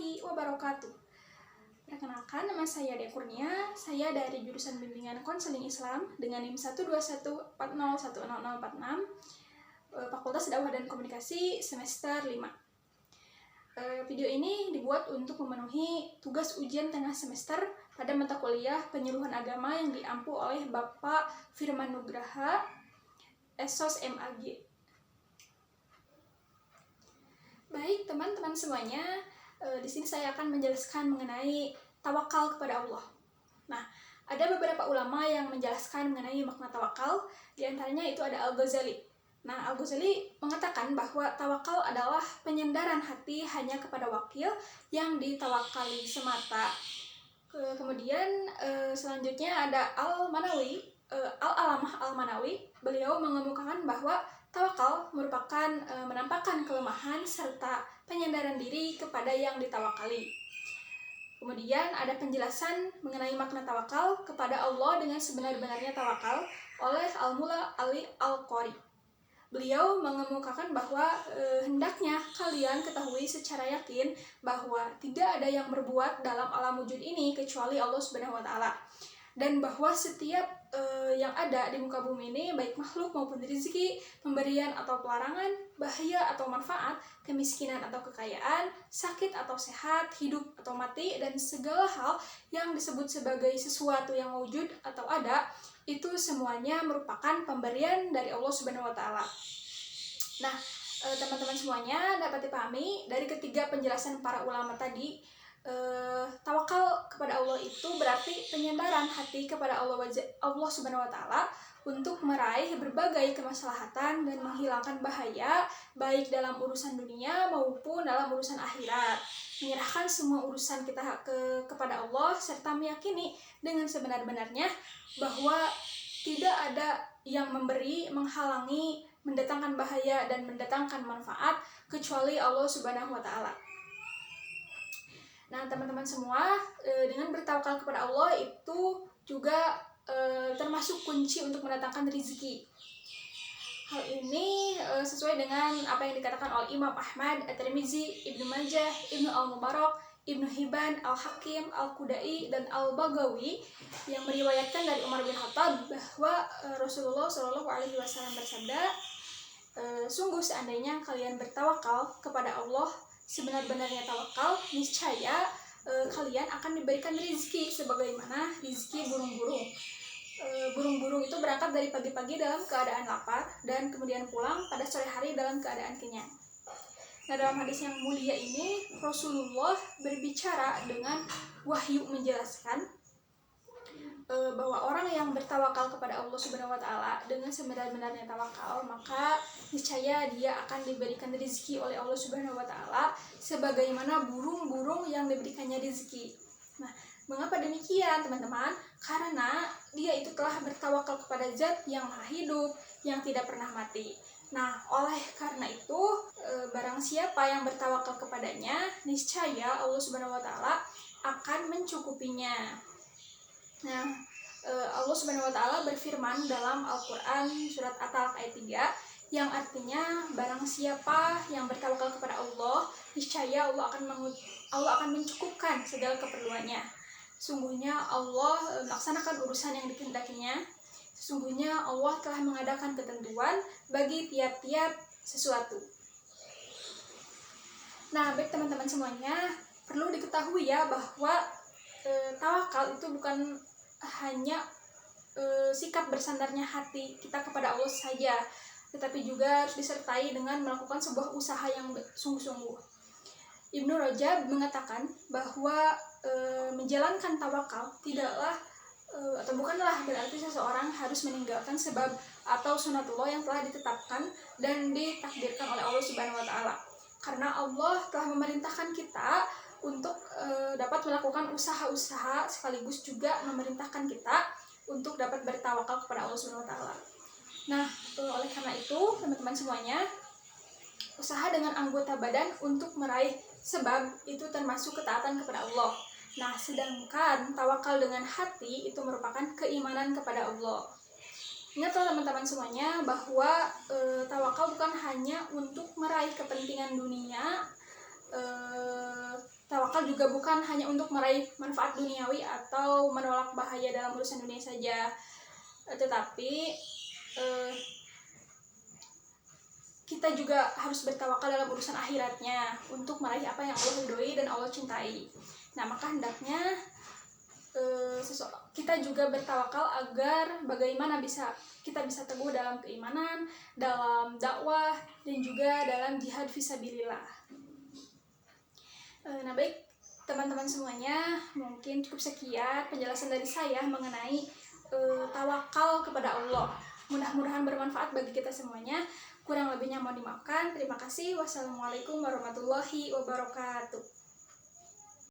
warahmatullahi wabarakatuh. Perkenalkan, nama saya Dea Kurnia. Saya dari jurusan Bimbingan Konseling Islam dengan NIM 12140100046, Fakultas Dakwah dan Komunikasi semester 5. Video ini dibuat untuk memenuhi tugas ujian tengah semester pada mata kuliah Penyuluhan Agama yang diampu oleh Bapak Firman Nugraha, Esos MAG. Baik, teman-teman semuanya, di sini saya akan menjelaskan mengenai tawakal kepada Allah. Nah, ada beberapa ulama yang menjelaskan mengenai makna tawakal, di antaranya itu ada Al-Ghazali. Nah, Al-Ghazali mengatakan bahwa tawakal adalah penyandaran hati hanya kepada wakil yang ditawakali semata. Kemudian selanjutnya ada Al-Manawi, Al-Alamah Al-Manawi. Beliau mengemukakan bahwa tawakal merupakan menampakkan kelemahan serta penyandaran diri kepada yang ditawakali. Kemudian ada penjelasan mengenai makna tawakal kepada Allah dengan sebenar-benarnya tawakal oleh Al-Mula Ali Al-Qari. Beliau mengemukakan bahwa hendaknya kalian ketahui secara yakin bahwa tidak ada yang berbuat dalam alam wujud ini kecuali Allah Subhanahu wa Ta'ala, dan bahwa setiap yang ada di muka bumi ini, baik makhluk maupun rezeki, pemberian atau pelarangan, bahaya atau manfaat, kemiskinan atau kekayaan, sakit atau sehat, hidup atau mati, dan segala hal yang disebut sebagai sesuatu yang wujud atau ada, itu semuanya merupakan pemberian dari Allah Subhanahu wa Ta'ala. Nah, teman-teman semuanya dapat dipahami dari ketiga penjelasan para ulama tadi, tawakal kepada Allah itu berarti penyandaran hati kepada Allah Subhanahu wa Ta'ala untuk meraih berbagai kemaslahatan dan menghilangkan bahaya baik dalam urusan dunia maupun dalam urusan akhirat. Menyerahkan semua urusan kita kepada Allah serta meyakini dengan sebenar-benarnya bahwa tidak ada yang memberi, menghalangi, mendatangkan bahaya dan mendatangkan manfaat kecuali Allah Subhanahu wa Ta'ala. Nah, teman-teman semua, dengan bertawakal kepada Allah itu juga termasuk kunci untuk mendatangkan rezeki. Hal ini sesuai dengan apa yang dikatakan oleh Imam Ahmad, At-Tirmizi, Ibnu Majah, Ibnu Al-Mubarak, Ibnu Hibban, Al-Hakim, Al-Qudai, dan Al-Bagawi yang meriwayatkan dari Umar bin Khattab bahwa Rasulullah SAW bersabda, sungguh seandainya kalian bertawakal kepada Allah sebenar-benarnya tawakal, niscaya kalian akan diberikan rezeki sebagaimana rezeki burung-burung. Burung-burung itu berangkat dari pagi-pagi dalam keadaan lapar dan kemudian pulang pada sore hari dalam keadaan kenyang. Nah, dalam hadis yang mulia ini Rasulullah berbicara dengan wahyu menjelaskan bahwa orang yang bertawakal kepada Allah Subhanahu wa Ta'ala dengan sebenar-benarnya tawakal, maka niscaya dia akan diberikan rezeki oleh Allah Subhanahu wa Ta'ala sebagaimana burung-burung yang diberikannya rezeki. Nah, mengapa demikian, teman-teman? Karena dia itu telah bertawakal kepada Zat yang Maha Hidup, yang tidak pernah mati. Nah, oleh karena itu, barang siapa yang bertawakal kepadanya, niscaya Allah Subhanahu wa Ta'ala akan mencukupinya. Nah, Allah Subhanahu wa Ta'ala berfirman dalam Al-Qur'an surat At-Talaq ayat 3 yang artinya barang siapa yang bertawakal kepada Allah, niscaya Allah akan mencukupkan segala keperluannya. Sungguhnya Allah melaksanakan urusan yang dikehendakinya. Sesungguhnya Allah telah mengadakan ketentuan bagi tiap-tiap sesuatu. Nah, baik teman-teman semuanya, perlu diketahui ya bahwa tawakal itu bukan hanya sikap bersandarnya hati kita kepada Allah saja, tetapi juga harus disertai dengan melakukan sebuah usaha yang sungguh-sungguh. Ibnu Rajab mengatakan bahwa menjalankan tawakal tidaklah atau bukanlah berarti seseorang harus meninggalkan sebab atau sunatullah yang telah ditetapkan dan ditakdirkan oleh Allah Subhanahu wa Ta'ala. Karena Allah telah memerintahkan kita untuk dapat melakukan usaha-usaha sekaligus juga memerintahkan kita untuk dapat bertawakal kepada Allah Subhanahu wa Ta'ala. Nah, oleh karena itu, teman-teman semuanya, usaha dengan anggota badan untuk meraih sebab itu termasuk ketaatan kepada Allah. Nah, sedangkan tawakal dengan hati itu merupakan keimanan kepada Allah. Ingatlah teman-teman semuanya bahwa tawakal bukan hanya untuk meraih kepentingan dunia, tawakal juga bukan hanya untuk meraih manfaat duniawi atau menolak bahaya dalam urusan dunia saja, tetapi kita juga harus bertawakal dalam urusan akhiratnya untuk meraih apa yang Allah ridhoi dan Allah cintai. Nah, maka hendaknya kita juga bertawakal agar bagaimana kita bisa teguh dalam keimanan, dalam dakwah, dan juga dalam jihad fisabilillah. Nah, baik teman-teman semuanya, mungkin cukup sekian penjelasan dari saya mengenai tawakal kepada Allah. Mudah-mudahan bermanfaat bagi kita semuanya. Kurang lebihnya mohon dimaafkan. Terima kasih. Wassalamualaikum warahmatullahi wabarakatuh.